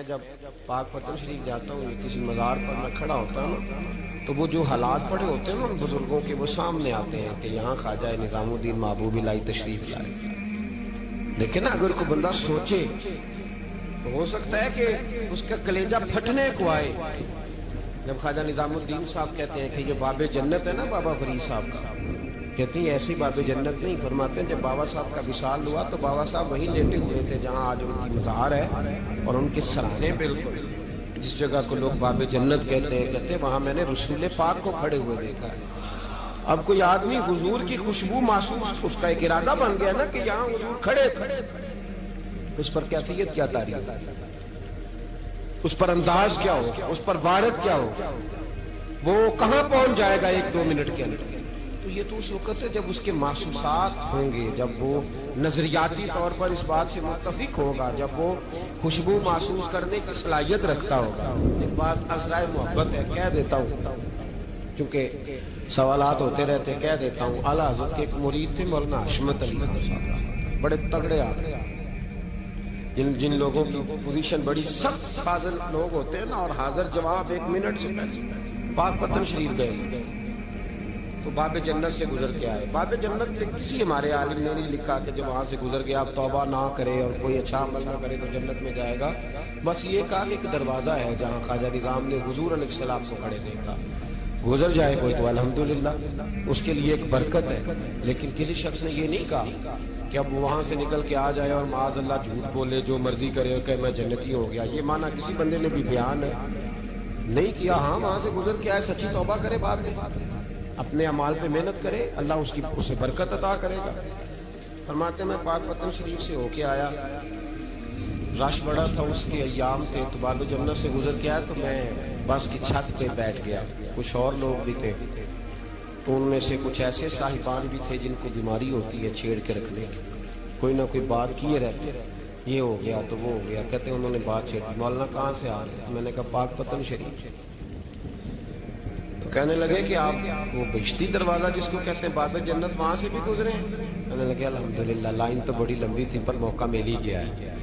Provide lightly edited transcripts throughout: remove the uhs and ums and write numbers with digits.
جب پاک پتن شریف جاتا ہوں یا کسی مزار پر میں کھڑا ہوتا ہوں تو وہ جو حالات پڑے ہوتے ہیں نا ان بزرگوں کے، وہ سامنے آتے ہیں کہ یہاں خواجہ نظام الدین محبوبی لائی تشریف لائے. دیکھیں نا، اگر کوئی بندہ سوچے تو ہو سکتا ہے کہ اس کا کلیجہ پھٹنے کو آئے جب خواجہ نظام الدین صاحب کہتے ہیں کہ یہ باب جنت ہے نا بابا فرید صاحب کا، کہتے ہیں ایسی باب جنت نہیں. فرماتے ہیں جب بابا صاحب کا وصال ہوا تو بابا صاحب وہیں لیٹے ہوئے تھے جہاں آج ان کی مزار ہے، اور ان کے سرانے بالکل جس جگہ کو لوگ باب جنت کہتے ہیں وہاں میں نے رسول پاک کو کھڑے ہوئے دیکھا ہے. اب کوئی آدمی حضور کی خوشبو محسوس، اس کا ایک ارادہ بن گیا نا کہ یہاں حضور کھڑے تھے، اس پر کیفیت کیا تاریخ، اس پر انداز کیا ہوگا، اس پر وارد کیا ہوگا، وہ کہاں پہنچ جائے گا 1-2 منٹ کے اندر. تو یہ تو اس وقت ہے جب اس کے محسوسات ہوں گے، جب وہ نظریاتی طور پر اس بات سے متفق ہوگا، جب وہ خوشبو محسوس کرنے کی صلاحیت رکھتا ہوگا. ایک بات عذرائے محبت ہے، کہہ دیتا ہوں کیونکہ سوالات ہوتے رہتے، کہہ دیتا ہوں. اعلیٰ حضرت کے ایک مرید تھے مولانا حشمت علی خان صاحب، بڑے تگڑے آدمی، جن لوگوں کی پوزیشن بڑی سخت حاضر لوگ ہوتے ہیں نا، اور حاضر جواب 1 منٹ سے پہلے پاک پتن شریف گئے تو باب جنت سے گزر کے آئے. باب جنت سے کسی ہمارے عالم نے نہیں لکھا کہ جب وہاں سے گزر گیا آپ توبہ نہ کرے اور کوئی اچھا عمل نہ کرے تو جنت میں جائے گا. بس یہ کہا کہ ایک دروازہ ہے جہاں خواجہ نظام نے حضور علیہ السلام کو کھڑے دیکھا، گزر جائے کوئی تو الحمدللہ اس کے لیے ایک برکت ہے. لیکن کسی شخص نے یہ نہیں کہا کہ اب وہاں سے نکل کے آ جائے اور معاذ اللہ جھوٹ بولے، جو مرضی کرے اور کہ میں جنتی ہو گیا. یہ معنی کسی بندے نے بھی بیان نہیں کیا. ہاں وہاں سے گزر کے آئے، سچی توبہ کرے، بعد میں اپنے اعمال پہ محنت کرے، اللہ اسے برکت عطا کرے گا. فرماتے میں پاک پتن شریف سے ہو کے آیا، رش بڑا تھا، اس کے ایام تھے، تو باب جنت سے گزر کے آیا تو میں بس کی چھت پہ بیٹھ گیا. کچھ اور لوگ بھی تھے تو ان میں سے کچھ ایسے صاحبان بھی تھے جن کو بیماری ہوتی ہے چھیڑ کے رکھنے کی، کوئی نہ کوئی بات کیے رہتے، یہ ہو گیا تو وہ ہو گیا. کہتے ہیں انہوں نے بات چھیڑ، مولانا کہاں سے آ رہے؟ میں نے کہا پاک پتن شریف سے. تو کہنے لگے کہ آپ وہ بہشتی دروازہ جس کو کہتے ہیں باب جنت، وہاں سے بھی گزرے ہیں؟ میں نے لگا الحمدللہ، لائن تو بڑی لمبی تھی پر موقع مل ہی گیا ہے،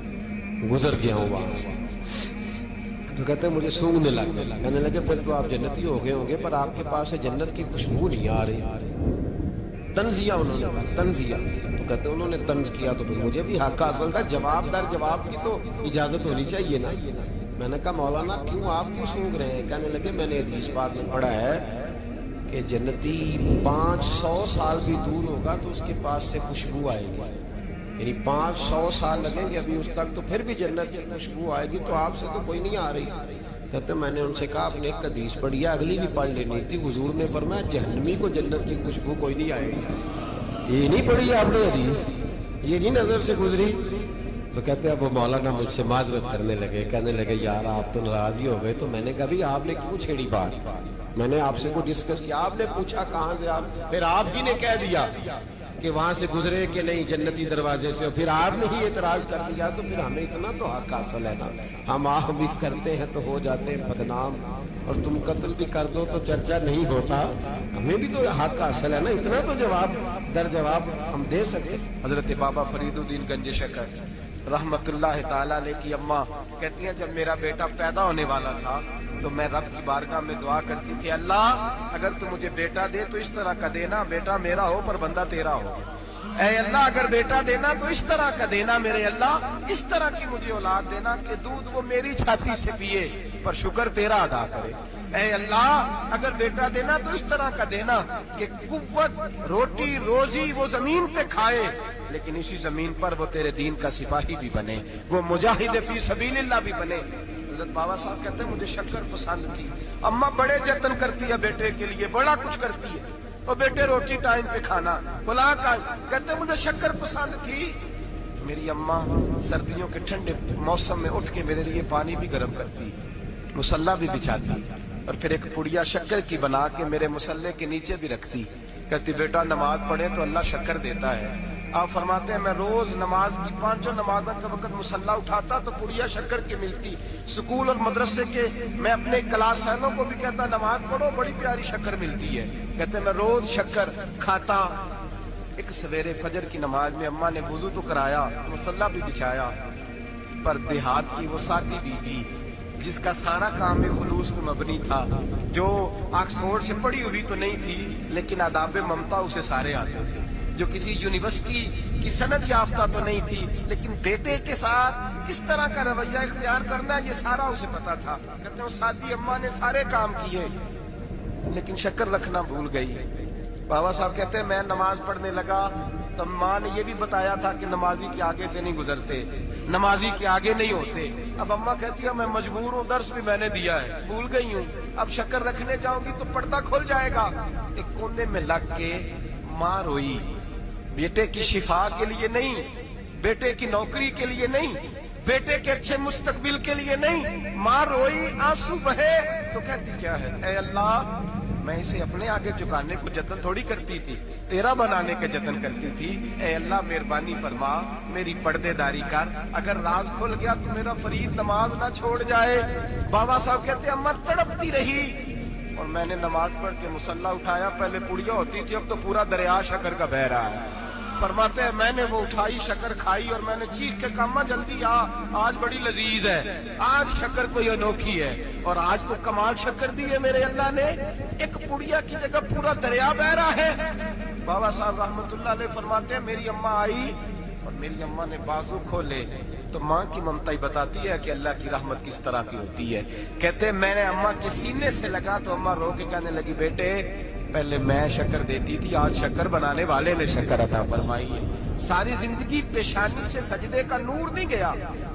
گزر گیا ہوں وہاں سے. تو کہتے ہیں مجھے سونگنے لگ گیا. کہنے لگے پھر تو آپ جنتی ہو گئے ہوں گے، پر آپ کے پاس سے جنت کی خوشبو نہیں آ رہی. تنزیہ انہوں نے کہا، تنزیہ. تو کہتے ہیں انہوں نے طنز کیا تو مجھے بھی حق حاصل تھا، جواب در جواب کی تو اجازت ہونی چاہیے نا. میں نے کہا مولانا کیوں آپ کیوں سونگ رہے ہیں؟ کہنے لگے میں نے حدیث پاک میں پڑھا ہے کہ جنتی 500 سال بھی دور ہوگا تو اس کے پاس سے خوشبو آئے گی، یعنی 500 سال لگیں گے ابھی اس تک، تو پھر بھی جنت کی خوشبو آئے گی، تو آپ سے تو کوئی نہیں آ رہی. کہتے میں نے ان سے کہا آپ نے ایک حدیث پڑھی ہے، اگلی بھی پڑھ لینی تھی. حضور نے فرمایا جہنمی کو جنت کی خوشبو کوئی نہیں آئے گی. یہ نہیں پڑھی آپ نے حدیث، یہ نہیں نظر سے گزری؟ تو کہتے اب وہ مولانا مجھ سے معذرت کرنے لگے، کہنے لگے یار آپ تو ناراض ہی ہو گئے. تو میں نے کہا بھی آپ نے کیوں چھیڑی بات؟ میں نے آپ سے کوئی ڈسکس کیا؟ آپ نے پوچھا کہاں سے، آپ پھر آپ ہی نے کہہ دیا کہ وہاں سے گزرے کہ نہیں جنتی دروازے سے، پھر آپ نے ہی اعتراض کر دیا. تو پھر ہمیں اتنا تو حق حاصل ہے نا، ہم آپ بھی کرتے ہیں تو ہو جاتے ہیں بدنام، اور تم قتل بھی کر دو تو چرچا نہیں ہوتا. ہمیں بھی تو حق حاصل ہے نا، اتنا تو جواب در جواب ہم دے سکتے. حضرت بابا فرید الدین گنج شکر رحمت اللہ تعالیٰ علیہ کی اماں کہتی ہیں جب میرا بیٹا پیدا ہونے والا تھا تو میں رب کی بارگاہ میں دعا کرتی تھی، اللہ اگر تو مجھے بیٹا دے تو اس طرح کا دینا بیٹا میرا ہو پر بندہ تیرا ہو. اے اللہ اگر بیٹا دینا تو اس طرح کا دینا میرے اللہ، اس طرح کی مجھے اولاد دینا کہ دودھ وہ میری چھاتی سے پیے پر شکر تیرا ادا کرے. اے اللہ اگر بیٹا دینا تو اس طرح کا دینا کہ قوت روٹی روزی وہ زمین پہ کھائے لیکن اسی زمین پر وہ تیرے دین کا سپاہی بھی بنے، وہ مجاہد فی سبیل اللہ بھی بنے. حضرت بابا صاحب کہتے ہیں مجھے شکر پسند تھی، اماں بڑے جتن کرتی ہے بیٹے کے لیے، بڑا کچھ کرتی ہے، اور بیٹے روٹی ٹائم پہ کھانا بلا کا. کہتے ہیں مجھے شکر پسند تھی. میری اماں سردیوں کے ٹھنڈے موسم میں اٹھ کے میرے لیے پانی بھی گرم کرتی، مصلی بھی بچھاتی، اور پھر ایک پڑیا شکر کی بنا کے میرے مصلی کے نیچے بھی رکھتی. کہتی بیٹا نماز پڑھے تو اللہ شکر دیتا ہے. آپ فرماتے ہیں میں روز نماز کی 5 نمازوں کا وقت مصلی اٹھاتا تو پڑیا شکر کی ملتی. سکول اور مدرسے کے میں اپنے کلاس فیلوں کو بھی کہتا نماز پڑھو بڑی پیاری شکر ملتی ہے. کہتے ہیں میں روز شکر کھاتا. ایک سویرے فجر کی نماز میں اماں نے وضو تو کرایا، مصلی بھی بچھایا، پر دیہات کی وہ سادی بیوی جس کا سارا کام خلوص میں مبنی تھا، جو آکسفورڈ سے پڑھی ہوئی تو نہیں تھی لیکن آداب ممتا اسے سارے آتے تھے، جو کسی یونیورسٹی کی سند یافتہ تو نہیں تھی لیکن بیٹے کے ساتھ کس طرح کا رویہ اختیار کرنا ہے یہ سارا اسے پتا تھا۔ کہتے ہیں سادی اماں نے سارے کام کیے لیکن شکر رکھنا بھول گئی۔ بابا صاحب کہتے ہیں میں نماز پڑھنے لگا تو ماں نے یہ بھی بتایا تھا کہ نمازی کے آگے سے نہیں گزرتے، نمازی کے آگے نہیں ہوتے۔ اب اماں کہتی ہے میں مجبور ہوں، درس بھی میں نے دیا ہے، بھول گئی ہوں، اب شکر رکھنے جاؤں گی تو پردہ کھل جائے گا۔ ایک کونے میں لگ کے ماں روئی، بیٹے کی شفا کے لیے نہیں، بیٹے کی نوکری کے لیے نہیں، بیٹے کے اچھے مستقبل کے لیے نہیں، ماں روئی، آنسو بہے تو کہتی کیا ہے، اے اللہ میں اسے اپنے آگے جھکانے کو جتن تھوڑی کرتی تھی، تیرا بنانے کے جتن کرتی تھی۔ اے اللہ مہربانی فرما، میری پردے داری کر، اگر راز کھل گیا تو میرا فرید نماز نہ چھوڑ جائے۔ بابا صاحب کہتے ہیں اماں تڑپتی رہی اور میں نے نماز پڑھ کے مصلی اٹھایا، پہلے پوڑیاں ہوتی تھی اب تو پورا دریا شکر کا بہ رہا ہے۔ فرماتے ہیں میں نے وہ اٹھائی، شکر کھائی اور میں نے چیخ کے کہا اماں جلدی آ، آج بڑی لذیذ ہے، آج شکر کوئی انوکھی ہے، اور آج تو کمال شکر دی ہے میرے اللہ نے، ایک پڑیا کی جگہ پورا دریا بہ رہا ہے۔ بابا صاحب رحمت اللہ علیہ فرماتے ہیں میری اماں آئی اور میری اماں نے بازو کھولے تو ماں کی ممتا ہی بتاتی ہے کہ اللہ کی رحمت کس طرح کی ہوتی ہے۔ کہتے ہیں میں نے اماں کے سینے سے لگا تو اماں رو کے کہنے لگی بیٹے پہلے میں شکر دیتی تھی، آج شکر بنانے والے نے شکر عطا فرمائی ہے۔ ساری زندگی پیشانی سے سجدے کا نور نہیں گیا،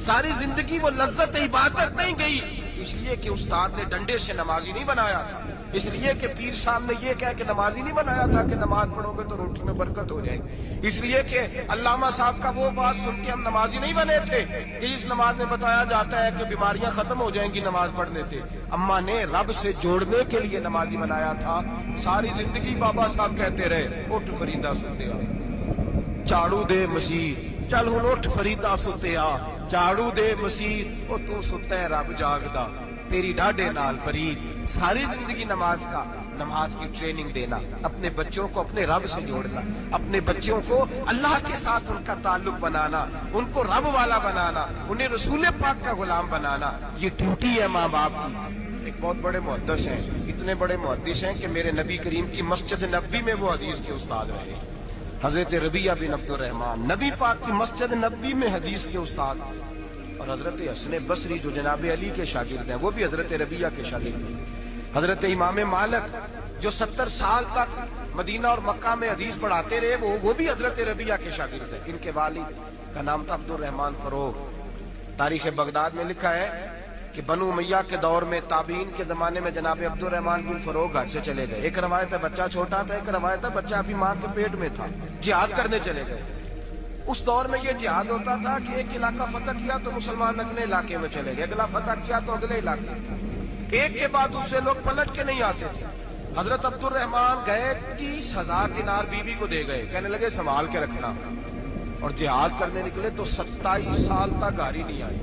ساری زندگی وہ لذت عبادت نہیں گئی، اس لیے کہ استاد نے ڈنڈے سے نمازی نہیں بنایا تھا، اس لیے کہ پیر صاحب نے یہ کہہ کہ نمازی نہیں بنایا تھا کہ نماز پڑھو گے تو روٹی میں برکت ہو جائے گی، اس لیے کہ علامہ صاحب کا وہ بات سن کے ہم نمازی نہیں بنے تھے کہ اس نماز میں بتایا جاتا ہے کہ بیماریاں ختم ہو جائیں گی نماز پڑھنے سے۔ اماں نے رب سے جوڑنے کے لیے نمازی بنایا تھا۔ ساری زندگی بابا صاحب کہتے رہے اٹھ فریدا ستیا جھاڑو دے مسیح، چل ہن اٹھ فریدا ستیا جھاڑو دے مسیح، او تو ستا ہے رب جاگدا تیری ڈاڈے نال فرید۔ ساری زندگی نماز کی ٹریننگ دینا، اپنے بچوں کو اپنے رب سے جوڑنا، اپنے بچوں کو اللہ کے ساتھ ان کا تعلق بنانا، ان کو رب والا بنانا، انہیں رسول پاک کا غلام بنانا، یہ ڈیوٹی ہے ماں باپ کی۔ ایک بہت بڑے محدث ہیں، اتنے بڑے محدث ہیں کہ میرے نبی کریم کی مسجد نبوی میں وہ حدیث کے استاد رہے، حضرت ربیعہ بن عبد الرحمن، نبی پاک کی مسجد نبوی میں حدیث کے استاد، اور حضرت حسن بصری جو جناب علی کے شاگرد ہیں وہ بھی حضرت ربیعہ کے شاگرد ہیں، حضرت امام مالک جو 70 سال تک مدینہ اور مکہ میں حدیث پڑھاتے رہے وہ بھی حضرت ربیعہ کے شاگرد ہیں۔ ان کے والد کا نام تھا عبد الرحمن فروغ۔ تاریخ بغداد میں لکھا ہے کہ بنو امیہ کے دور میں تابعین کے زمانے میں جناب عبد الرحمن بن فروغ گھر سے چلے گئے۔ ایک روایت ہے بچہ چھوٹا تھا، ایک روایت ہے بچہ ابھی ماں کے پیٹ میں تھا، جہاد کرنے چلے گئے۔ اس دور میں یہ جہاد ہوتا تھا کہ ایک علاقہ فتح کیا تو مسلمان اگلے علاقے میں چلے گئے، اگلا فتح کیا تو اگلے علاقے، ایک کے بعد دوسرے لوگ پلٹ کے نہیں آتے تھے۔ حضرت عبد الرحمن گئے 30,000 دینار بیوی کو دے گئے، کہنے لگے سنبھال کے رکھنا، اور جہاد کرنے نکلے تو 27 سال تک گھر نہیں آئی،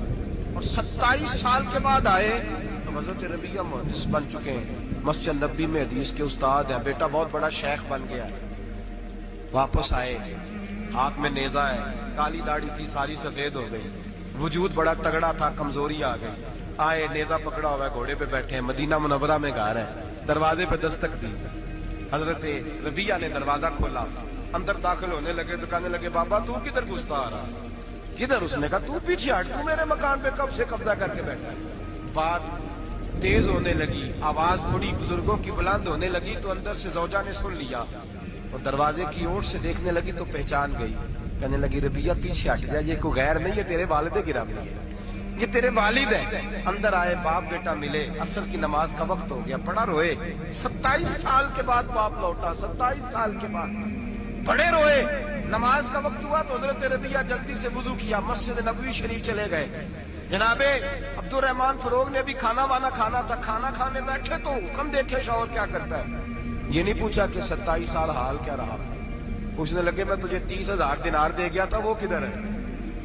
اور 27 سال کے بعد آئے تو حضرت ربیعہ محدث بن چکے ہیں، مسجد نبوی میں حدیث کے استاد ہیں، بیٹا بہت بڑا شیخ بن گیا۔ واپس آئے، ہاتھ میں نیزہ ہے، کالی داڑھی تھی ساری سفید ہو گئی، وجود بڑا تگڑا تھا، کمزوری آ گئی۔ آئے، نیزہ پکڑا ہوا ہے، گھوڑے پہ بیٹھے ہیں، مدینہ منورہ میں گھر ہے، دروازے پہ دستک دی، حضرت ربیعہ نے دروازہ کھولا، اندر داخل ہونے لگے تو کہنے لگے بابا تو کدھر گھستا آ رہا؟ کدھر؟ اس نے کہا تو پیچھے ہٹ، تو میرے مکان پہ کب سے قبضہ کر کے بیٹھا ہے؟ بات تیز ہونے لگی، آواز بڑی بزرگوں کی بلند ہونے لگی تو اندر سے زوجہ نے سن لیا، اور دروازے کی اوٹ سے دیکھنے لگی تو پہچان گئی، کہنے لگی ربیعہ پیچھے ہٹ جا، یہ کوئی غیر نہیں ہے، تیرے والد گرامی ہے، یہ تیرے والد ہیں۔ اندر آئے، باپ بیٹا ملے، عصر کی نماز کا وقت ہو گیا، بڑا روئے، 27 سال کے بعد باپ لوٹا، 27 سال کے بعد بڑے روئے۔ نماز کا وقت ہوا تو حضرت ربیعہ جلدی سے وضو کیا، مسجد نبوی شریف چلے گئے۔ جناب عبد الرحمن فروغ نے ابھی کھانا وانا کھانا تھا، کھانا کھانے بیٹھے تو حکم دیکھے شوہر کیا کرتا ہے، یہ نہیں پوچھا کہ 27 سال حال کیا رہا، پوچھنے لگے میں تجھے 30,000 دینار دے گیا تھا وہ کدھر ہے؟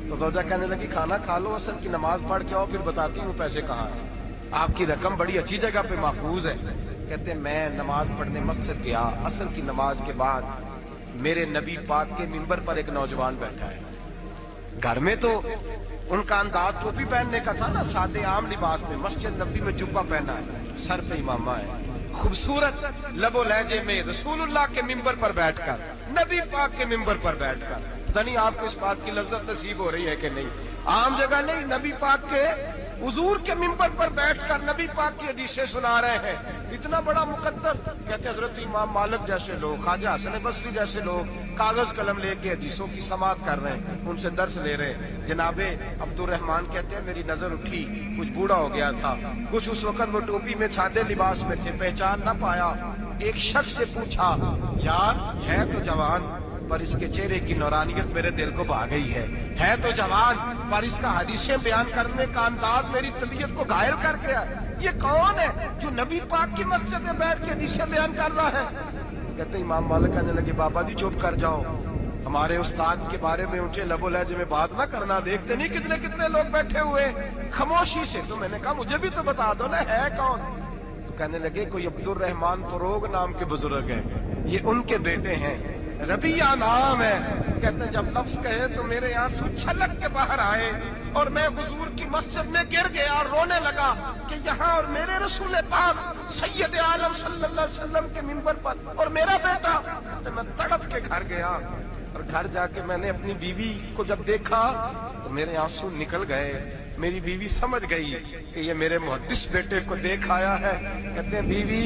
تو زوجہ کہنے لگی کھانا کھا لو، اصل کی نماز پڑھ کے آؤ پھر بتاتی ہوں پیسے کہاں ہیں، آپ کی رقم بڑی اچھی جگہ پہ محفوظ ہے۔ کہتے ہیں میں نماز پڑھنے مسجد گیا، اصل کی نماز کے بعد میرے نبی پاک کے منبر پر ایک نوجوان بیٹھا ہے، گھر میں تو ان کا انداز ٹوپی پہننے کا تھا نا، سادے عام لباس میں، مسجد نبی میں جبہ پہنا ہے، سر پہ امامہ ہے، خوبصورت لب و لہجے میں رسول اللہ کے ممبر پر بیٹھ کر، نبی پاک کے ممبر پر بیٹھ کر، پتہ نہیں آپ کو اس بات کی لذت نصیب ہو رہی ہے کہ نہیں، عام جگہ نہیں، نبی پاک کے حضور کے ممبر پر بیٹھ کر نبی پاک کی حدیثیں سنا رہے ہیں، اتنا بڑا مقدر۔ کہتے حضرت امام مالک جیسے لوگ، خواجہ حسن بصری جیسے لوگ کاغذ قلم لے کے حدیثوں کی سماعت کر رہے ہیں، ان سے درس لے رہے ہیں۔ جناب عبد الرحمان کہتے ہیں میری نظر اٹھی، کچھ بوڑھا ہو گیا تھا، کچھ اس وقت وہ ٹوپی میں سادے لباس میں تھے، پہچان نہ پایا، ایک شخص سے پوچھا یار ہے تو جوان پر اس کے چہرے کی نورانیت میرے دل کو بھا گئی ہے تو جوان پر اس کا حدیثیں بیان کرنے کا انداز میری طبیعت کو گھائل کر گیا، یہ کون ہے جو نبی پاک کی مسجد میں بیٹھ کے حدیثیں بیان کر رہا ہے؟ کہتے ہیں امام مالک کہنے لگے بابا جی چپ کر جاؤ، ہمارے استاد کے بارے میں اونچے لب و لہجے میں بات نہ کرنا، دیکھتے نہیں کتنے کتنے لوگ بیٹھے ہوئے خاموشی سے۔ تو میں نے کہا مجھے بھی تو بتا دو نا ہے کون؟ تو کہنے لگے کوئی عبد الرحمان فروغ نام کے بزرگ ہیں، یہ ان کے بیٹے ہیں، ربیہ نام ہے۔ کہتے ہیں جب لفظ کہے تو میرے آنسو چھلک کے باہر آئے اور میں حضور کی مسجد میں گر گیا اور رونے لگا کہ یہاں اور میرے رسول پاک سید عالم صلی اللہ علیہ وسلم کے منبر پر اور میرا بیٹا۔ میں تڑپ کے گھر گیا اور گھر جا کے میں نے اپنی بیوی کو جب دیکھا تو میرے آنسو نکل گئے، میری بیوی سمجھ گئی کہ یہ میرے محدث بیٹے کو دیکھ آیا ہے۔ کہتے ہیں بیوی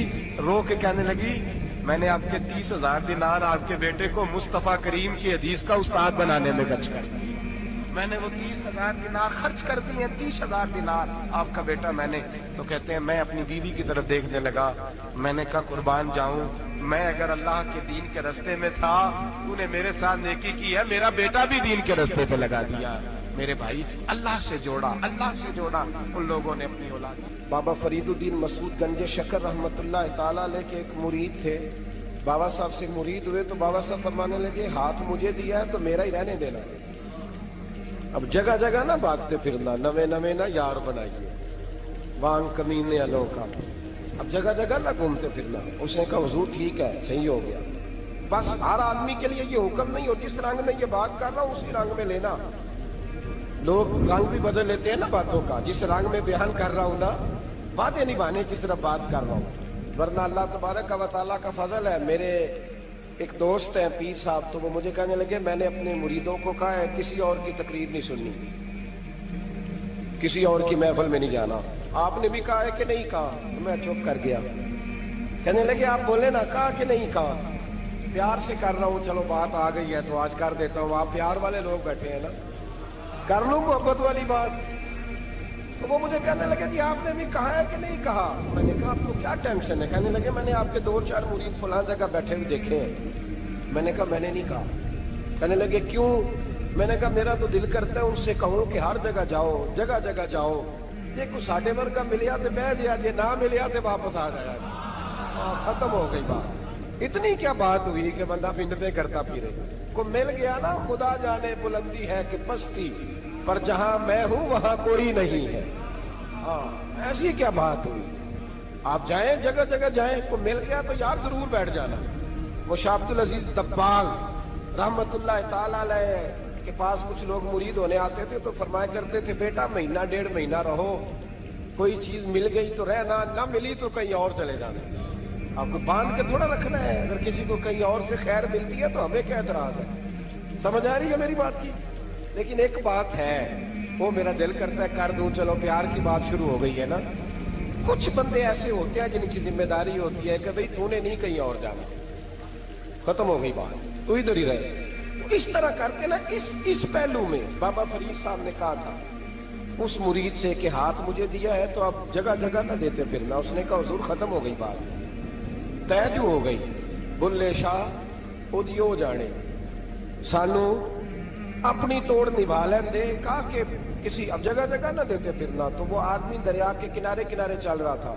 رو کے کہنے لگی میں نے آپ کے 30,000 دینار آپ کے بیٹے کو مصطفیٰ کریم کی حدیث کا استاد بنانے میں خرچ کر دی، میں نے وہ 30,000 دینار خرچ کر دی ہیں، 30,000 دینار آپ کا بیٹا میں نے۔ تو کہتے ہیں میں اپنی بیوی کی طرف دیکھنے لگا، میں نے کہا قربان جاؤں، میں اگر اللہ کے دین کے رستے میں تھا تو نے میرے ساتھ نیکی کی ہے، میرا بیٹا بھی دین کے رستے پہ لگا دیا، میرے بھائی اللہ سے جوڑا، اللہ سے جوڑا ان لوگوں نے اپنی اولاد۔ بابا فرید الدین مسعود گنج شکر رحمت اللہ تعالیٰ علیہ کے ایک مرید تھے، بابا صاحب سے مرید ہوئے تو بابا صاحب فرمانے لگے ہاتھ مجھے دیا ہے تو میرا ہی رہنے دینا، اب جگہ جگہ نہ بھاگتے پھرنا، نوے نوے نہ یار بنائیے وانگ کمینے والوں کا، اب جگہ جگہ نہ گھومتے پھرنا۔ اس نے کہا حضور ٹھیک ہے صحیح ہو گیا، بس ہر آدمی کے لیے یہ حکم نہیں ہو جس رنگ میں یہ بات کر رہا ہوں اسی رنگ میں لینا، لوگ رنگ بھی بدل لیتے ہیں نا باتوں کا، جس رنگ میں بیان کر رہا ہوں نا باتیں نبھانے کی طرف بات کر رہا ہوں، ورنہ اللہ تبارک و تعالیٰ کا فضل ہے۔ میرے ایک دوست ہیں پیر صاحب، تو وہ مجھے کہنے لگے میں نے اپنے مریدوں کو کہا ہے کسی اور کی تقریر نہیں سننی، کسی اور کی محفل میں نہیں جانا، آپ نے بھی کہا ہے کہ نہیں کہا؟ میں چپ کر گیا، کہنے لگے آپ بولے نا کہا کہ نہیں کہا؟ پیار سے کر رہا ہوں، چلو بات آ گئی ہے تو آج کر دیتا ہوں، آپ پیار والے لوگ بیٹھے ہیں نا، کر لوں محبت والی بات۔ تو وہ مجھے کہنے لگے کہ آپ نے بھی کہا ہے کہ نہیں کہا؟ میں نے کہا آپ کو کیا ٹینشن ہے؟ کہنے لگے میں نے آپ کے 2-4 مرید فلاں جگہ بیٹھے ہوئے دیکھے ہیں۔ میں نے کہا میں نے نہیں کہا۔ کہنے لگے کیوں؟ میں نے کہا میرا تو دل کرتا ہے ان سے کہوں کہ ہر جگہ جاؤ، جگہ جگہ جاؤ، دیکھو ساڈے ورگا ملیا تو بہ دیا، جی نہ ملیا تو واپس آ جایا، ختم ہو گئی بات۔ اتنی کیا بات ہوئی کہ بندہ پنڈتے کرتا پھرے، کو مل گیا نا، خدا جانے بلندی ہے کہ پستی، پر جہاں میں ہوں وہاں کوئی نہیں ہے۔ ایسی کیا بات ہوئی؟ آپ جائیں جگہ جگہ جائیں، کو مل گیا تو یار ضرور بیٹھ جانا۔ وہ شاہ عبد العزیز دباغ رحمت اللہ تعالی علیہ کے پاس کچھ لوگ مرید ہونے آتے تھے تو فرمایا کرتے تھے بیٹا مہینہ 1.5 مہینہ رہو، کوئی چیز مل گئی تو رہنا، نہ ملی تو کہیں اور چلے جانا۔ آپ کو باندھ کے تھوڑا رکھنا ہے، اگر کسی کو کہیں اور سے خیر ملتی ہے تو ہمیں کیا اعتراض ہے؟ سمجھ آ رہی ہے میری بات کی؟ لیکن ایک بات ہے، وہ میرا دل کرتا ہے کر دوں، چلو پیار کی بات شروع ہو گئی ہے نا۔ کچھ بندے ایسے ہوتے ہیں جن کی ذمہ داری ہوتی ہے کہ بھئی تو نے نہیں کہیں اور جانا، ختم ہو گئی بات، تو ادھر ہی رہے۔ اس طرح کر کے نا اس پہلو میں بابا فرید صاحب نے کہا تھا اس مرید سے کہ ہاتھ مجھے دیا ہے تو اب جگہ جگہ نہ دیتے پھرنا۔ اس نے کہا حضور ختم ہو گئی بات، طے جو ہو گئی، بلے شاہ ادیو جانے، سانو اپنی توڑ نبھا لیں دے۔ کہا کہ کسی اب جگہ جگہ نہ دیتے پھرنا۔ تو وہ آدمی دریا کے کنارے کنارے چل رہا تھا،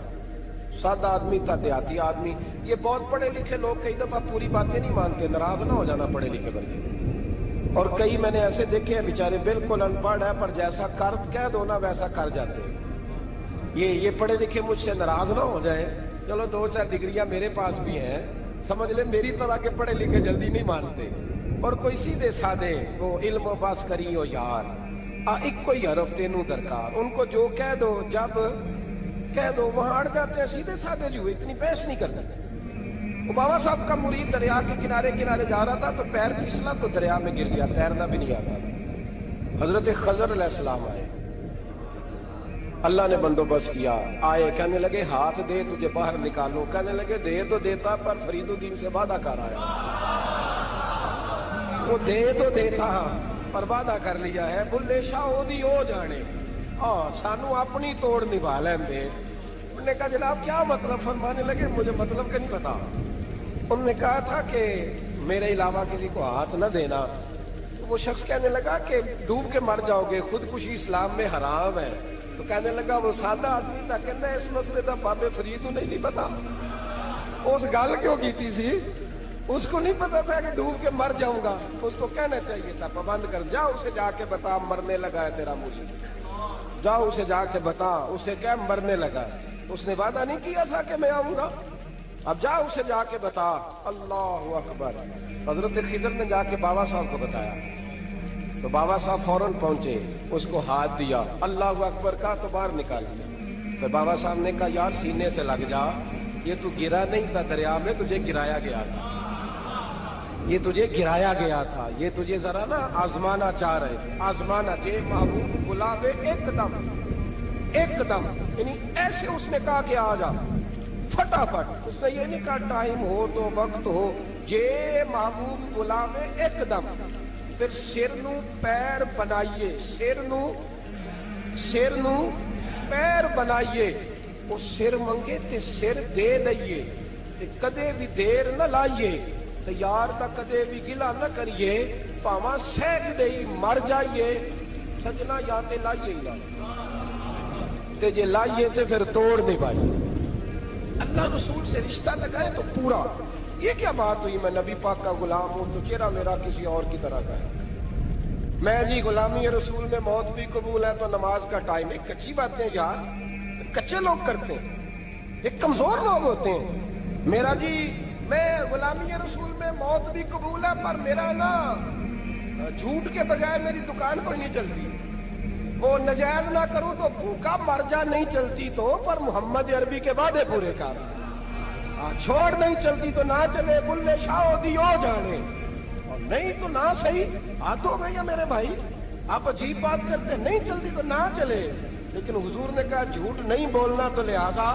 سادہ آدمی تھا، دیہاتی آدمی۔ یہ بہت پڑھے لکھے لوگ کئی دفعہ پوری باتیں نہیں مانتے، ناراض نہ ہو جانا پڑھے لکھے بندے، اور کئی میں نے ایسے دیکھے ہیں بیچارے بالکل ان پڑھ ہے پر جیسا کر کہہ دو نا ویسا کر جاتے ہیں۔ یہ پڑھے لکھے مجھ سے ناراض نہ ہو جائیں، چلو 2-4 ڈگریاں میرے پاس بھی ہیں، سمجھ لیں میری طرح کے پڑھے لکھے جلدی نہیں مانتے، اور کوئی سیدھے سادے وہ علم و بس کری ہو یار، ایک کوئی حرف تینوں درکار، ان کو جو کہہ دو جب کہہ دو وہاں اڑ جاتے ہیں سیدھے سادے جو اتنی بحث نہیں کرتے۔ وہ بابا صاحب کا مرید دریا کے کنارے کنارے جا رہا تھا تو پیر پھسلا تو دریا میں گر گیا، تیرنا بھی نہیں آتا۔ حضرت خضر علیہ السلام آئے، اللہ نے بندوبست کیا، آئے کہنے لگے ہاتھ دے تجھے باہر نکالو، کہنے لگے دے تو دیتا پر فرید الدین سے وعدہ کر آیا، وہ دے تو دیتا پر وعدہ کر لیا ہے، بلے شاہ او دی او جانے سانو اپنی توڑ نبھا لیں دے۔ انہوں نے کہا جناب کیا مطلب؟ فرمانے لگے مجھے مطلب کا نہیں پتا۔ انہوں نے کہا تھا کہ میرے علاوہ کسی کو ہاتھ نہ دینا۔ وہ شخص کہنے لگا کہ ڈوب کے مر جاؤ گے، خودکشی اسلام میں حرام ہے۔ تو کہنے لگا وہ سادہ آدمی تھا، کہنا اس مسئلے کا بابے فرید کو نہیں سی پتا، اس گل کیوں کیتی سی؟ اس کو نہیں پتا تھا کہ ڈوب کے مر جاؤں گا، اس کو کہنا چاہیے تھا پابند کر جا اسے جا کے بتا مرنے لگا ہے تیرا مرید، جاؤ اسے جا کے بتا، اسے کیا مرنے لگا ہے، اس نے وعدہ نہیں کیا تھا کہ میں آؤں گا، اب جا اسے جا کے بتا۔ اللہ اکبر۔ حضرت خضر نے جا کے بابا صاحب کو بتایا تو بابا صاحب فوراً پہنچے، اس کو ہاتھ دیا، اللہ اکبر کہا تو باہر نکالا۔ پھر بابا صاحب نے کہا یار سینے سے لگ جا، یہ تو گرا نہیں تھا دریا میں، تجھے گرایا گیا تھا، یہ تجھے گرایا گیا تھا، یہ تجھے ذرا نا آزمانا چاہ رہے تھے، آزمانا جے محبوب بلاوے ایک دم، ایک دم، یعنی ایسے اس نے کہا کہ آ جا فٹافٹ، اس نے یہ نہیں کہا ٹائم ہو تو وقت ہو، جے محبوب بلاوے ایک دم۔ پھر سر نو پیر بنائیے، سر نو پیر بنائیے، وہ سر منگے تے سر دے دئیے، تے کدے بھی دیر نہ لائیے، تے یار دا کدے بھی گلا نہ کریے، پاواں سہگ دئی مر جائیے، سجنا یا تے لائیے ہی تے جے لائیے تے پھر توڑ نہیں پائیے۔ اللہ رسول سے رشتہ لگائے تو پورا۔ یہ کیا بات ہوئی میں نبی پاک کا غلام ہوں تو چہرہ میرا کسی اور کی طرح کا ہے، میں جی غلامی رسول میں موت بھی قبول ہے تو نماز کا ٹائم، ایک کچی باتیں یار کچے لوگ کرتے ہیں، ایک کمزور لوگ ہوتے ہیں۔ میرا جی میں غلامی رسول میں موت بھی قبول ہے پر میرا نا جھوٹ کے بغیر میری دکان کوئی نہیں چلتی، وہ نجائز نہ کروں تو بھوکا مر جا نہیں چلتی تو، پر محمد عربی کے وعدے پورے کر، چھوڑ نہیں چلتی تو نہ چلے، بلے شاہ دی او جانے، اور نہیں تو نہ صحیح، بات ہو گئی ہے میرے بھائی، آپ عجیب بات کرتے، نہیں چلتی تو نہ چلے، لیکن حضور نے کہا جھوٹ نہیں بولنا تو لہذا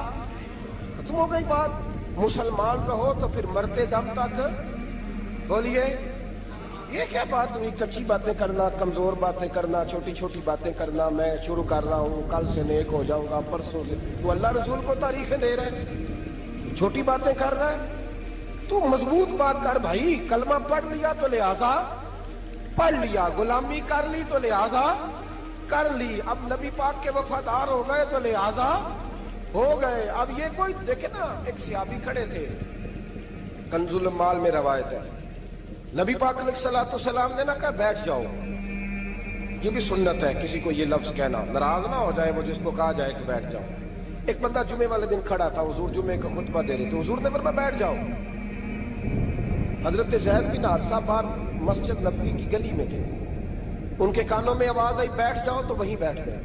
ختم ہو گئی بات، مسلمان رہو تو پھر مرتے دم تک بولیے۔ یہ کیا بات ہوئی کچی باتیں کرنا، کمزور باتیں کرنا، چھوٹی چھوٹی باتیں کرنا، میں شروع کر رہا ہوں کل سے نیک ہو جاؤں گا پرسوں سے، تو اللہ رسول کو تاریخیں دے رہے ہیں، چھوٹی باتیں کر رہا ہے، تو مضبوط بات کر بھائی، کلمہ پڑھ لیا تو لہذا پڑھ لیا، غلامی کر لی تو لہذا کر لی، اب نبی پاک کے وفادار ہو گئے تو لہذا ہو گئے۔ اب یہ کوئی دیکھے نا، ایک صحابی کھڑے تھے، کنز المال میں روایت ہے، نبی پاک علیہ الصلوۃ والسلام نے نہ کہا بیٹھ جاؤ، یہ بھی سنت ہے کسی کو یہ لفظ کہنا، ناراض نہ ہو جائے وہ جس کو کہا جائے کہ بیٹھ جاؤ۔ ایک بندہ جمعے والے دن کھڑا تھا، حضور جمعے کا خطبہ دے رہے تھے، حضور نے فرمایا بیٹھ جاؤ۔ حضرت زید بن حارثہ باہر مسجد نبوی کی گلی میں تھے، ان کے کانوں میں آواز آئی بیٹھ جاؤ تو وہیں بیٹھ گئے۔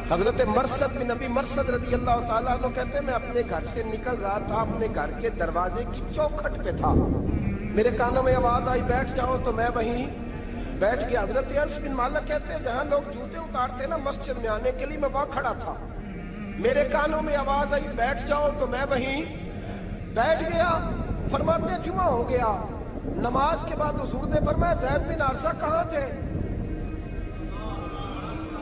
حضرت مرثد بن نبی مرثد رضی اللہ تعالیٰ عنہ کہتے ہیں میں اپنے گھر سے نکل رہا تھا، اپنے گھر کے دروازے کی چوکھٹ پہ تھا، میرے کانوں میں آواز آئی بیٹھ جاؤ تو میں وہیں بیٹھ گیا۔ حضرت انس بن مالک کہتے ہیں جہاں لوگ جوتے اتارتے نا مسجد میں آنے کے لیے میں وہاں کھڑا تھا، میرے کانوں میں آواز آئی بیٹھ جاؤ تو میں وہیں بیٹھ گیا۔ فرماتے ہیں جمعہ ہو گیا، نماز کے بعد حضور نے فرمایا زید بن حارثہ کہاں تھے؟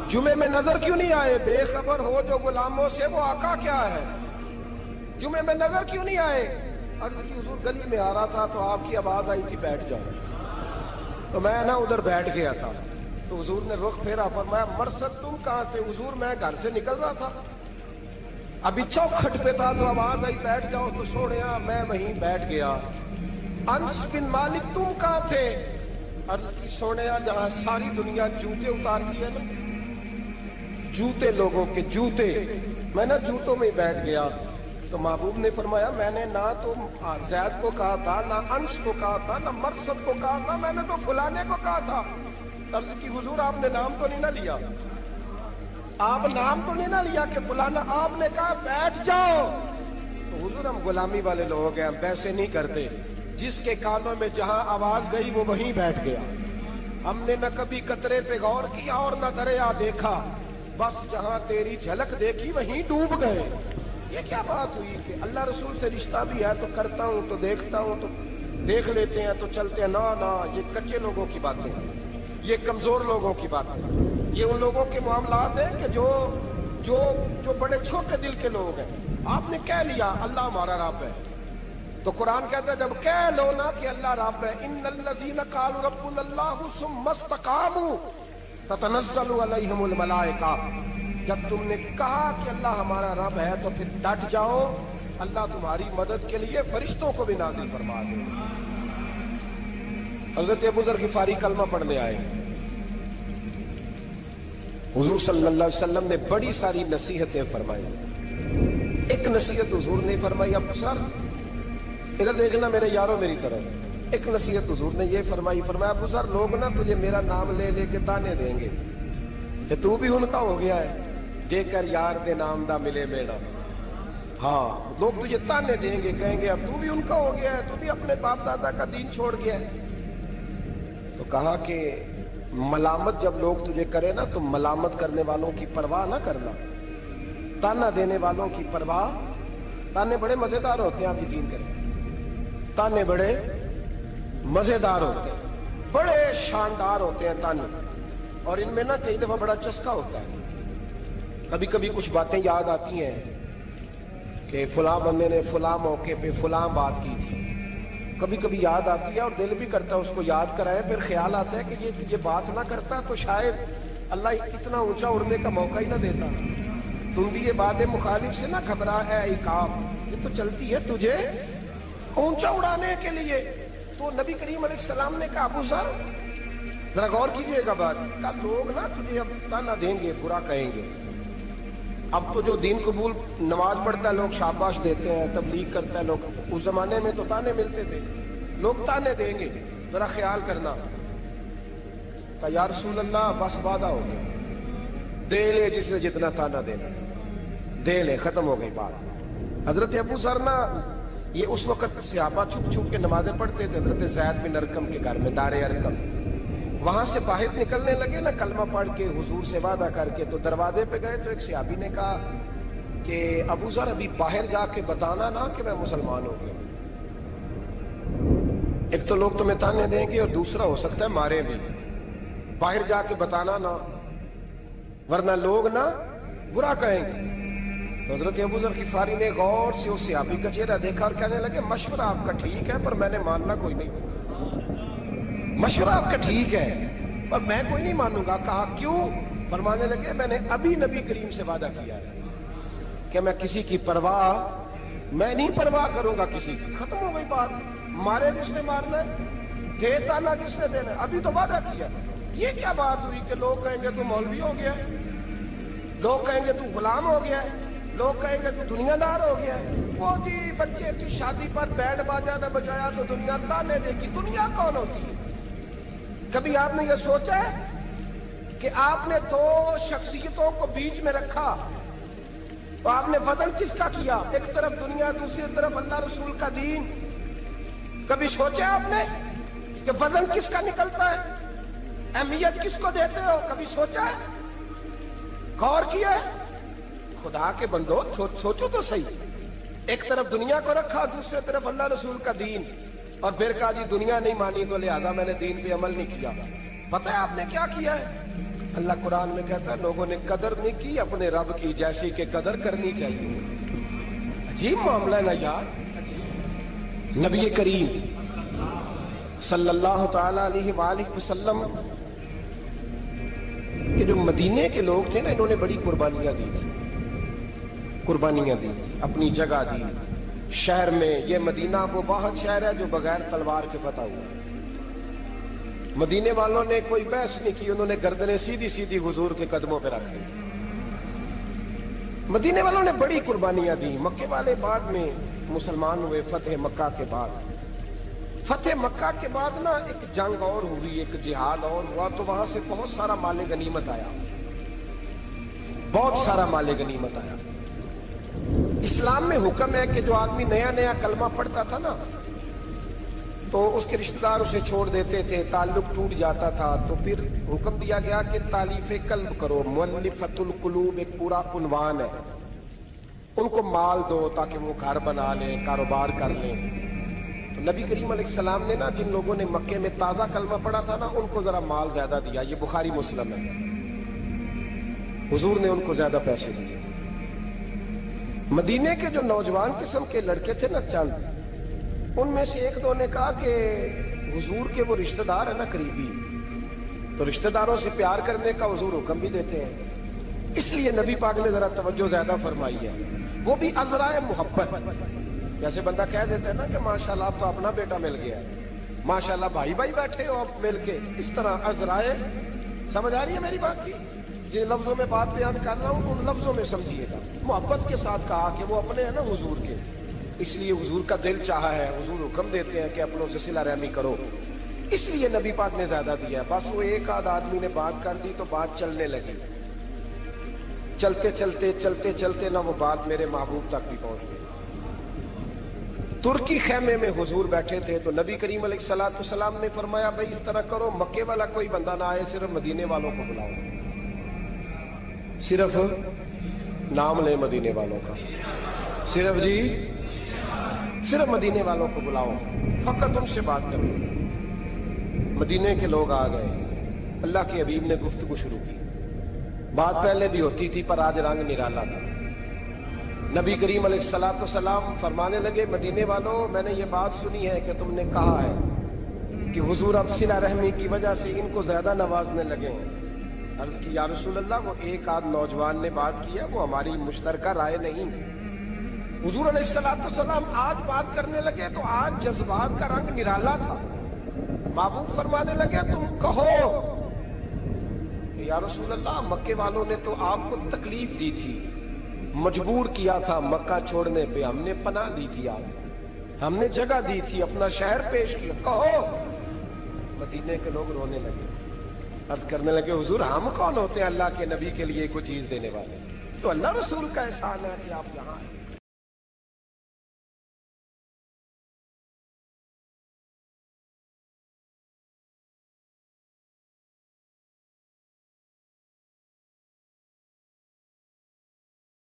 جمعے میں نظر کیوں نہیں آئے؟ بے خبر ہو جو غلاموں سے وہ آقا کیا ہے، جمعے میں نظر کیوں نہیں آئے؟ عرض کی حضور گلی میں آ رہا تھا تو آپ کی آواز آئی تھی بیٹھ جاؤ، تو میں نا ادھر بیٹھ گیا تھا، تو حضور نے رخ پھیرا، فرمایا مرثد تم کہاں تھے؟ حضور میں گھر سے نکل رہا تھا، ابھی چوکھٹ پہ تھا تو آواز آئی بیٹھ جاؤ تو سوڑیا میں وہیں بیٹھ گیا۔ انس بن مالک تم کہاں تھے؟ عرض کی سوڑیا جہاں ساری دنیا جوتے اتارتی ہے نا، جوتے لوگوں کے جوتے، میں نا جوتوں میں بیٹھ گیا۔ تو محبوب نے فرمایا میں نے نہ تو زید کو کہا تھا، نہ انس کو کہا تھا، نہ مرثد کو کہا تھا، میں نے تو فلانے کو کہا تھا، عرض کی حضور آپ نے نام تو نہیں نہ لیا، آپ نام تو نہیں نہ لیا کہ فلانا، آپ نے کہا بیٹھ جاؤ. تو حضور ہم غلامی والے لوگ ہیں، ہم ویسے نہیں کرتے. جس کے کانوں میں جہاں آواز گئی وہ وہیں بیٹھ گیا. ہم نے نہ کبھی قطرے پہ غور کیا اور نہ دریا دیکھا، بس جہاں تیری جھلک دیکھی وہیں ڈوب گئے. یہ کیا بات ہوئی کہ اللہ رسول سے رشتہ بھی ہے تو کرتا ہوں، تو دیکھتا ہوں، تو دیکھ لیتے ہیں، تو چلتے ہیں. نہ یہ کچے لوگوں کی باتیں ہیں، یہ کمزور لوگوں کی باتیں ہیں. یہ ان لوگوں کے معاملات ہیں کہ جو بڑے چھوٹے دل کے لوگ ہیں. آپ نے کہہ لیا اللہ ہمارا رب ہے، تو قرآن کہتا ہے جب کہہ لو نا کہ اللہ رب ہے، ان الذین قالوا ربنا اللہ ثم استقاموا تتنزل علیہم الملائکہ، جب تم نے کہا کہ اللہ ہمارا رب ہے تو پھر ڈٹ جاؤ، اللہ تمہاری مدد کے لیے فرشتوں کو بھی نازل فرما دے. حضرت ابو ذر غفاری کلمہ پڑھنے آئے. حضور صلی اللہ علیہ وسلم نے بڑی ساری نصیحتیں فرمائی. ایک نصیحت حضور نے فرمائی، ابو ذر ادھر دیکھنا میرے یاروں میری طرف. ایک نصیحت حضور نے یہ فرمایا ابو ذر لوگ نا تجھے میرا نام لے لے کے تانے دیں گے کہ تو بھی ان کا ہو گیا ہے، جے کر یار دے نام دا ملے میڑا. ہاں لوگ تجھے تانے دیں گے، کہیں گے اب تو بھی ان کا ہو گیا ہے، تو بھی اپنے باپ دادا کا دین چھوڑ گیا ہے. تو کہا کہ ملامت جب لوگ تجھے کرے نا تو ملامت کرنے والوں کی پرواہ نہ کرنا، تانا دینے والوں کی پرواہ. تانے بڑے مزیدار ہوتے ہیں، آپ یقین کریں، تانے بڑے مزیدار ہوتے ہیں، بڑے شاندار ہوتے ہیں تانے. اور ان میں نا کئی دفعہ بڑا چسکا ہوتا ہے. کبھی کبھی کچھ باتیں یاد آتی ہیں کہ فلاں بندے نے فلاں موقع پہ فلاں بات کی تھی، کبھی کبھی یاد آتی ہے اور دل بھی کرتا ہے اس کو یاد کرائے. پھر خیال آتا ہے کہ یہ بات نہ کرتا تو شاید اللہ اتنا اونچا اڑنے کا موقع ہی نہ دیتا. تم بھی یہ بات مخالف سے نہ گھبرا اے عقاب، یہ تو چلتی ہے تجھے اونچا اڑانے کے لیے. تو نبی کریم علیہ السلام نے کہا ابو ذر ذرا غور کیجئے گا بات کا، لوگ نا تجھے اب تانا دیں گے، برا کہیں گے. اب تو جو دین قبول نماز پڑھتا ہے لوگ شاباش دیتے ہیں، تبلیغ کرتا ہے لوگ. اس زمانے میں تو تانے ملتے تھے، لوگ تانے دیں گے، ذرا خیال کرنا. کہا یا رسول اللہ بس وعدہ ہو گیا، دے لے جس نے جتنا تانا دینا دے لے، ختم ہو گئی بات. حضرت ابو ذر نا یہ اس وقت صحابہ چھپ چھپ کے نمازیں پڑھتے تھے حضرت زید بن ارقم کے گھر میں، دار ارقم. وہاں سے باہر نکلنے لگے نا کلمہ پڑھ کے حضور سے وعدہ کر کے، تو دروازے پہ گئے تو ایک صحابی نے کہا کہ ابو ذر ابھی باہر جا کے بتانا نا کہ میں مسلمان ہو گیا. ایک تو لوگ تمہیں تانے دیں گے اور دوسرا ہو سکتا ہے مارے بھی. باہر جا کے بتانا نا ورنہ لوگ نا برا کہیں گے. تو حضرت ابو ذر غفاری نے غور سے اس صحابی کا چہرہ دیکھا اور کہنے لگے مشورہ آپ کا ٹھیک ہے پر میں نے ماننا کوئی نہیں. مشورہ آپ کا ٹھیک ہے پر میں کوئی نہیں مانوں گا. کہا کیوں؟ فرمانے لگے میں نے ابھی نبی کریم سے وعدہ کیا ہے کہ میں کسی کی پرواہ میں نہیں پرواہ کروں گا کسی کی. ختم ہو گئی بات. مارے جس نے مارنا ہے، دے تانا جس نے دینا ہے، ابھی تو وعدہ کیا. یہ کیا بات ہوئی کہ لوگ کہیں گے تو مولوی ہو گیا، لوگ کہیں گے تو غلام ہو گیا، لوگ کہیں گے تو دنیا دار ہو گیا. وہ جی بچے کی شادی پر بینڈ باجا نہ بجایا تو دنیا تانے دے گی. دنیا کون ہوتی ہے؟ کبھی آپ نے یہ سوچا ہے کہ آپ نے دو شخصیتوں کو بیچ میں رکھا تو آپ نے وزن کس کا کیا؟ ایک طرف دنیا، دوسری طرف اللہ رسول کا دین. کبھی سوچا آپ نے کہ وزن کس کا نکلتا ہے؟ اہمیت کس کو دیتے ہو؟ کبھی سوچا ہے؟ غور کیا ہے؟ خدا کے بندو سوچو تو صحیح. ایک طرف دنیا کو رکھا، دوسری طرف اللہ رسول کا دین، اور پھر کہا جی دنیا نہیں مانی تو لہذا میں نے دین پہ عمل نہیں کیا. پتہ ہے آپ نے کیا کیا ہے؟ اللہ قرآن میں کہتا ہے لوگوں نے قدر نہیں کی اپنے رب کی جیسی کہ قدر کرنی چاہیے. عجیب معاملہ ہے نا یار. نبی کریم صلی اللہ تعالی علیہ وآلہ وسلم کہ جو مدینے کے لوگ تھے نا، انہوں نے بڑی قربانیاں دی تھی، اپنی جگہ دی شہر میں. یہ مدینہ وہ واحد شہر ہے جو بغیر تلوار کے فتح ہوا. مدینے والوں نے کوئی بحث نہیں کی، انہوں نے گردنیں سیدھی سیدھی حضور کے قدموں پہ رکھ دی. مدینے والوں نے بڑی قربانیاں دی. مکے والے بعد میں مسلمان ہوئے فتح مکہ کے بعد. فتح مکہ کے بعد نا ایک جنگ اور ہوئی، ایک جہاد اور ہوا، تو وہاں سے بہت سارا مال غنیمت آیا، بہت سارا مال غنیمت آیا۔ اسلام میں حکم ہے کہ جو آدمی نیا نیا کلمہ پڑھتا تھا نا تو اس کے رشتہ دار اسے چھوڑ دیتے تھے، تعلق ٹوٹ جاتا تھا، تو پھر حکم دیا گیا کہ تالیف قلب کرو، مؤلفۃ القلوب ایک پورا عنوان ہے، ان کو مال دو تاکہ وہ گھر بنا لیں، کاروبار کر لیں۔ تو نبی کریم علیہ السلام نے نا جن لوگوں نے مکے میں تازہ کلمہ پڑھا تھا نا ان کو ذرا مال زیادہ دیا، یہ بخاری مسلم ہے، حضور نے ان کو زیادہ پیسے دیے۔ مدینے کے جو نوجوان قسم کے لڑکے تھے نا چند، ان میں سے ایک دو نے کہا کہ حضور کے وہ رشتہ دار ہیں نا قریبی، تو رشتہ داروں سے پیار کرنے کا حضور حکم بھی دیتے ہیں، اس لیے نبی پاک نے ذرا توجہ زیادہ فرمائی ہے، وہ بھی عذرائے محبت۔ جیسے بندہ کہہ دیتا ہے نا کہ ماشاءاللہ آپ تو اپنا بیٹا مل گیا ہے، ماشاءاللہ بھائی بھائی بیٹھے ہو آپ مل کے، اس طرح عذرائے، سمجھ آ رہی ہے میری بات کی؟ جن لفظوں میں بات بیان کر رہا ہوں ان لفظوں میں سمجھیے گا، محبت کے ساتھ کہا کہ وہ اپنے ہیں نا حضور کے، اس لیے حضور کا دل چاہا ہے، حضور حکم دیتے ہیں کہ اپنوں سے صلہ رحمی کرو، اس لیے نبی پاک نے زیادہ دیا۔ بس وہ ایک آدھ آدمی نے بات کر دی تو بات چلنے لگی، چلتے چلتے چلتے چلتے نہ وہ بات میرے محبوب تک بھی پہنچ گئی۔ ترکی خیمے میں حضور بیٹھے تھے تو نبی کریم علیہ الصلوۃ والسلام نے فرمایا بھائی اس طرح کرو، مکے والا کوئی بندہ نہ آئے، صرف مدینے والوں کو بلاؤ، صرف نام لے مدینے والوں کا، صرف جی صرف مدینے والوں کو بلاؤ، فقط ان سے بات کرو۔ مدینے کے لوگ آ گئے، اللہ کے حبیب نے گفتگو شروع کی، بات پہلے بھی ہوتی تھی پر آج رنگ نرالا تھا۔ نبی کریم علیہ الصلوۃ والسلام فرمانے لگے مدینے والوں، میں نے یہ بات سنی ہے کہ تم نے کہا ہے کہ حضور اب صلہ رحمی کی وجہ سے ان کو زیادہ نوازنے لگے ہیں۔ عرض کی یا رسول اللہ وہ ایک آدھ نوجوان نے بات کیا، وہ ہماری مشترکہ رائے نہیں۔ حضور علیہ الصلوۃ والسلام آج بات کرنے لگے تو آج جذبات کا رنگ نرالا تھا۔ محبوب فرمانے لگے تم کہو یا رسول اللہ مکے والوں نے تو آپ کو تکلیف دی تھی، مجبور کیا تھا مکہ چھوڑنے پہ، ہم نے پناہ دی تھی، آپ ہم نے جگہ دی تھی، اپنا شہر پیش کیا، کہو۔ مدینے کے لوگ رونے لگے، عرض کرنے لگے حضور ہم کون ہوتے ہیں اللہ کے نبی کے لیے کوئی چیز دینے والے، تو اللہ رسول کا احسان ہے کہ آپ یہاں آئے۔